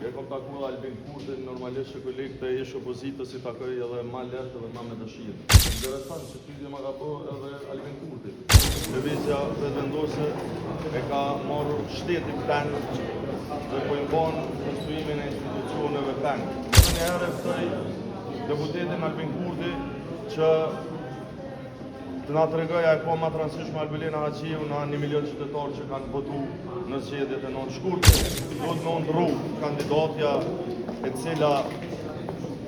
e kom taku Albin Kurtin, normalisht që kolegët e ish opozitës i takoj edhe ma lehtë edhe ma me dëshirë. Interesant që pyetje ma ka po edhe Albin Kurti. Lëvizja vetëvendose e ka marrë shteti penë dhe po i bën konstruimin e institucioneve penë. Një herë ftoj deputetin Albin Kurti që të nga të regoja e po ma transishme Albelina Haqiu në 1 milion qytetarë që kanë votu në zgjedhjet e 9 shkurtë. Do të me ndru kandidatja e cila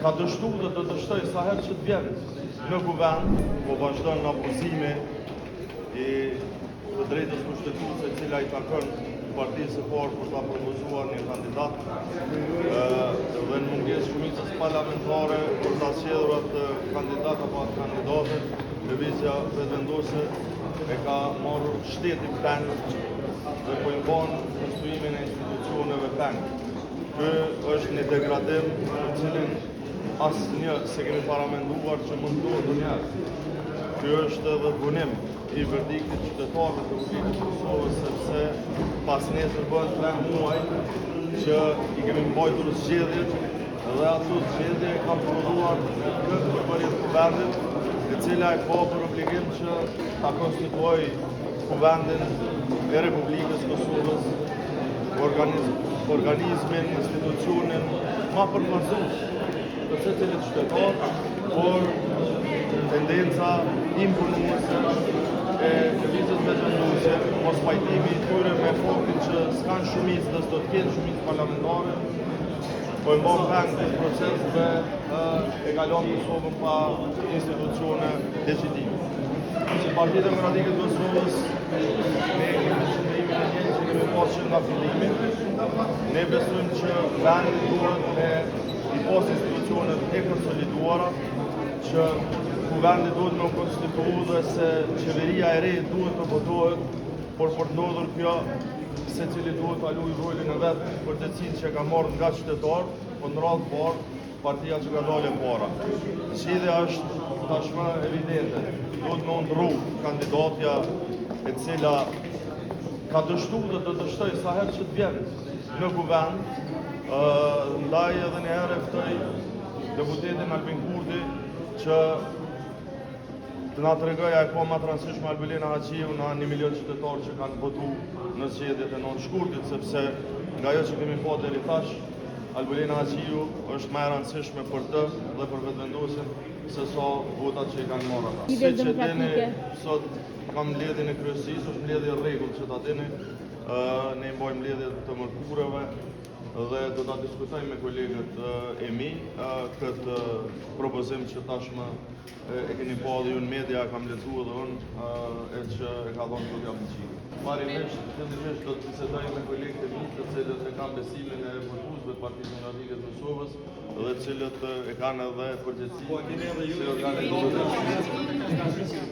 ka dështu dhe të dështoj sa herë që të vjen në guvern, po vazhdon në abuzime i të drejtës kushtetuese e cila i takon partisë së parë për ta propozuar një kandidat dhe në mungesë shumicës parlamentare për ta zgjedhur atë kandidat apo atë kandidate. Lëvizja vetëvendose e ka marrë shteti penë dhe po i bën konstruimin e institucioneve penë. Ky është një degradim për cilin asnjë se kemi paramenduar që mund të ndodhë njëherë. Ky është edhe punim i verdiktit qytetarëve të Republikës së Kosovës, sepse pas nesër bëhen 3 muaj që i kemi mbajtur zgjedhjet dhe ato zgjedhje kanë prodhuar këtë përbërje të kuvendit, e cila e ka për obligim që ta konstituoj kuvendin e Republikës Kosovës, organizmin, institucionin ma përfaqësues të secilit qytetar, por tendenca imponuese e lëvizjes vetëvendose, mos pajtimi i tyre me faktin që s'kan shumicë dhe s'do të kenë shumicë parlamentare, po e mbon penë këtë proces dhe e kalon Kosovën pa institucione decidime. Si Partia Demokratike e Kosovës, ne kemi qëndrimin e njëjtë që kemi pasur nga fillimi. Ne besojmë që vendi duhet me i pas institucionet e konsoliduara, që kuvendi duhet me u konstituu dhe se qeveria e re duhet të votohet, por për të ndodhur kjo secili duhet ta luajë rolin e vet për të cilin që ka marrë nga qytetar, po në radhë parë partia që ka dalë para. Zgjedhja është tashmë evidente. Duhet me ndru kandidatja e cila ka dështu dhe të dështoj sa herë që të vjen në guvern. Ndaj edhe një herë ftoj deputetin Albin Kurti që të nga të regoja e po ma transishme Albelina Haqiu në 1 milion qytetarë që kanë votu në zgjedhjet e 9 shkurtit, sepse nga jo që kemi po deri tash, Albelina Haqiu është më e rëndësishme për të dhe për vetëvendosin se sa votat që i kanë marrë ata. Si që dini, sot kam mbledhjen e kryesisë, është mbledhje rregull që ta dini, ne mbajmë mbledhje të mërkureve dhe do ta diskutojmë me kolegët e mi këtë propozim që tashmë e keni pa dhe ju në media, kam lexuar edhe unë e që e ka dhënë Zotja Miçi. Fillimisht do të bisedoj me kolegët e mi, të cilët e kanë besimin e votuesve të Partisë Demokratike të Kosovës dhe të cilët e kanë edhe përgjegjësi si organizator.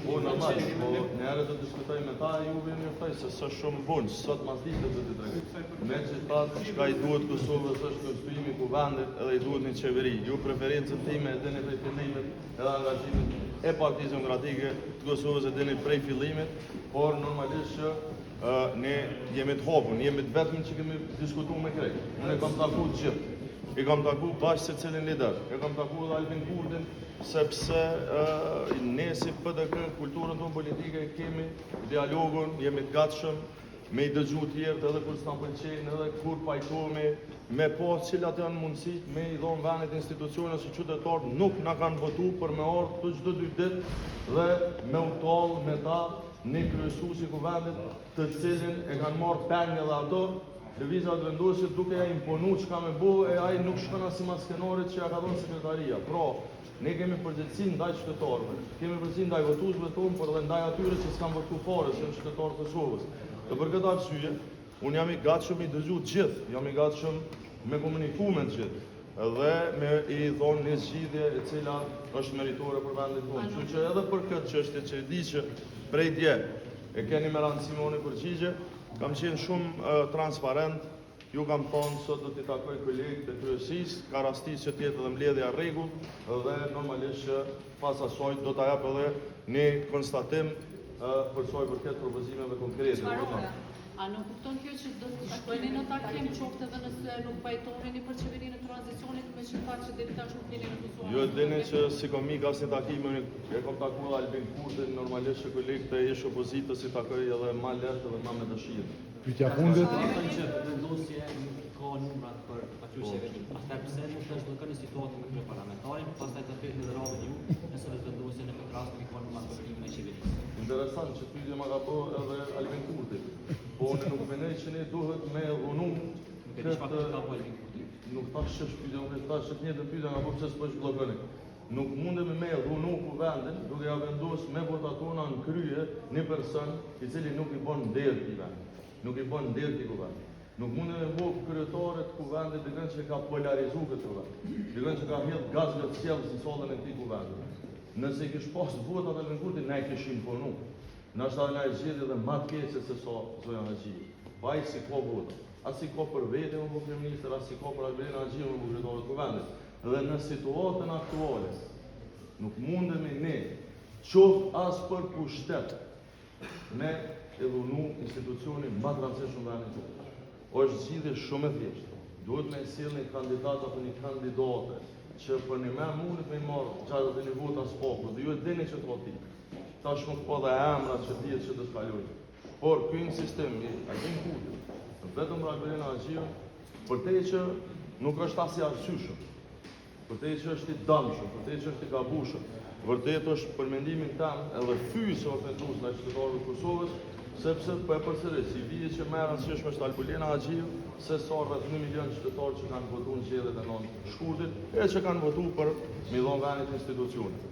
Po normal, po në herë do të diskutoj me ta, ju vjen njëftoj se s'është shumë bunë, sot masdite do t'i tregoj. Megjithatë, çka i duhet Kosovës është konstruimi i kuvendit edhe i duhet një qeveri. Ju preferencën time e dini prej fillimit edhe angazhimit e Partisë Demokratike të Kosovës e dini prej fillimit, por normalisht që ne jemi të hapur, jemi të vetëm që kemi diskutuar me krejt. Unë e kam taku të gjithë. I kam taku bashkë se cilin lider. E kam taku dhe Albin Kurtin, sepse ne si PDK, kulturën tonë politike, kemi dialogun, jemi të gatshëm me i dëgju tjerët edhe kur s'na pëlqejnë, edhe kur pajtohemi me pas cilat janë mundësit me i dhonë venit institucionet së qytetarë nuk na kanë votu për me ardhë të çdo 2 ditë dhe me u tallë me ta një kryesues i kuvendit të cilin e kanë marrë penjë dhe ato lëvizja vetëvendose duke ja imponu çka me bo e ai nuk shkon as sipas skenarit që ja ka dhënë sekretaria. Pra, ne kemi përgjegjësi ndaj qytetarëve, kemi përgjegjësi ndaj votuesve tonë, por edhe ndaj atyre që s'kan votu fare, që janë qytetarë të Kosovës. Dhe për këtë arsye, unë jam i gatshëm i dëgju të gjithë, jam i gatshëm me komuniku me të gjithë, dhe me i thonë një zgjidhje e cila është meritore për vendin tonë. Kështu që edhe për këtë çështje që e di që prej dje e keni me radhë Simoni përgjigje, kam qenë shumë transparent, ju kam thonë sot do t'i takoj kolegët e kryesisë, ka rastis që t'jetë edhe mbledhja rregull dhe normalisht që pas asaj do t'a jap edhe një konstatim për çfarë përket propozimeve konkrete. A nuk kupton kjo që do të shkojni në takim qoftë edhe nëse nuk pajtoneni për qeverinë e tranzicionit me shqiptar që deri tash nuk jeni refuzuar? Jo, dini që si komik asnjë takim e kam takuar Albin Kurtin, normalisht që kolegë të ish opozitës si takoj edhe më lehtë edhe më me dëshirë. Pyetja fundet. Që vendosje nuk ka numrat për aty qeveri. Atëherë pse nuk është llokani situatë me kryeparlamentarin, pastaj të bëhet në radhën ju, nëse vetë vendosje në këtë rast nuk ka numrat për timin e qeverisë. Interesant që pyetja më ka bërë edhe Albin Kurti. Po ne nuk mendoj që ne duhet me unu nuk thash që shpytja unë thash që të njëjtën pyetje nga po pse s'po zhbllokoni. Nuk mundemi me dhunu kuvendin duke ja vendosur me votat tona në krye një person i cili nuk i bën nder këtij vendi. Nuk i bën nder këtij kuvendi. Nuk mundemi me votë kryetarët kuvendit dikën që ka polarizuar këtë kuvend. Dikën që ka hedh gaz nga sjellës në sallën e këtij kuvendi. Nëse i kish pas votat e Kurtit, ne kishim punu. Nashta na e zgjidhë edhe më të keq se sa zoja Haxhi. Vaj si ka vota. As si ka për vete më bu kryeministër, as si ka për Albin Haxhi më bu kryetar të kuvendit. Dhe në situatën aktuale nuk mundemi ne qoftë as për pushtet me edhunu institucionin më të rëndësishëm në vendin tonë. Është zgjidhje shumë e thjeshtë. Duhet me sjellë një kandidat apo një kandidate që për një me mundet me marrë gjatë të një vota s'popull, dhe ju e dini që të voti. Tash nuk po dhe emrat që dihet që të shkalojnë. Por ky sistem i Albin Kurtit, vetëm Albin Haxhiu, përtej që nuk është as i arsyeshëm, përtej që është i dëmshëm, përtej që është i gabueshëm, vërtet është për mendimin tim edhe fyse ofendues ndaj qytetarëve të Kosovës, sepse po e përsëris, si vije që merr asnjësh me Albin Haxhiu, se sa rreth 1 milion qytetarë që kanë votuar në zgjedhjet e 9 shkurtit, e që kanë votuar për me dhënë vendit institucionit.